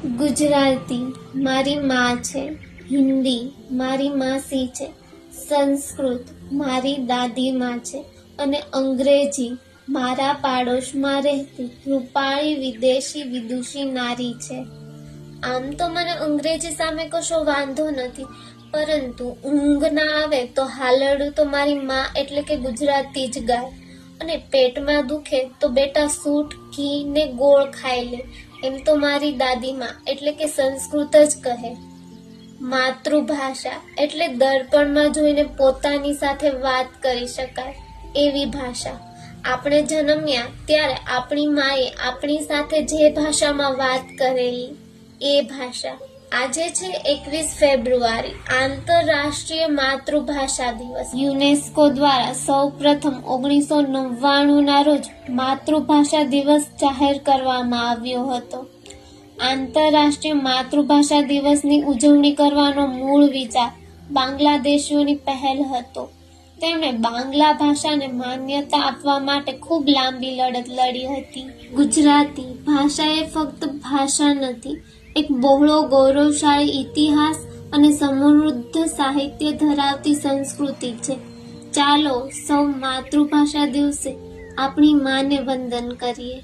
ગુજરાતી મારી માં છે, હિન્દી મારી માસી છે, સંસ્કૃત મારી દાદી માં છે અને અંગ્રેજી મારા પાડોશમાં રહેતી રૂપાળી વિદેશી વિદુષી નારી છે. આમ તો મને અંગ્રેજી સામે કશો વાંધો નથી, પરંતુ ઊંઘ ના આવે તો હાલરડું તો મારી માં એટલે કે ગુજરાતી જ ગાય, અને પેટમાં દુખે તો બેટા સૂટ ઘી ને ગોળ ખાઈ લે, એમ તો મારી દાદીમાં એટલે કે સંસ્કૃત જ કહે. માતૃભાષા એટલે દર્પણમાં જોઈને પોતાની સાથે વાત કરી શકાય એવી ભાષા. આપણે જન્મ્યા ત્યારે આપણી માએ આપણી સાથે જે ભાષામાં વાત કરેલી એ ભાષા. આજે છે 21 ફેબ્રુઆરી, આંતરરાષ્ટ્રીય માતૃભાષા દિવસ. યુનેસ્કો દ્વારા સૌપ્રથમ 1999 ના રોજ માતૃભાષા દિવસ જાહેર કરવામાં આવ્યો હતો. આંતરરાષ્ટ્રીય માતૃભાષા દિવસની ઉજવણી કરવાનો મૂળ વિચાર બાંગ્લાદેશીઓની પહેલ હતો. તેમણે બાંગ્લા ભાષાને માન્યતા આપવા માટે ખૂબ લાંબી લડત લડી હતી. ગુજરાતી ભાષા એ ફક્ત ભાષા નથી, એક બહોળો ગૌરવશાળી ઇતિહાસ અને સમૃદ્ધ સાહિત્ય ધરાવતી સંસ્કૃતિ છે. ચાલો સૌ માતૃભાષા દિવસે આપણી માને વંદન કરીએ.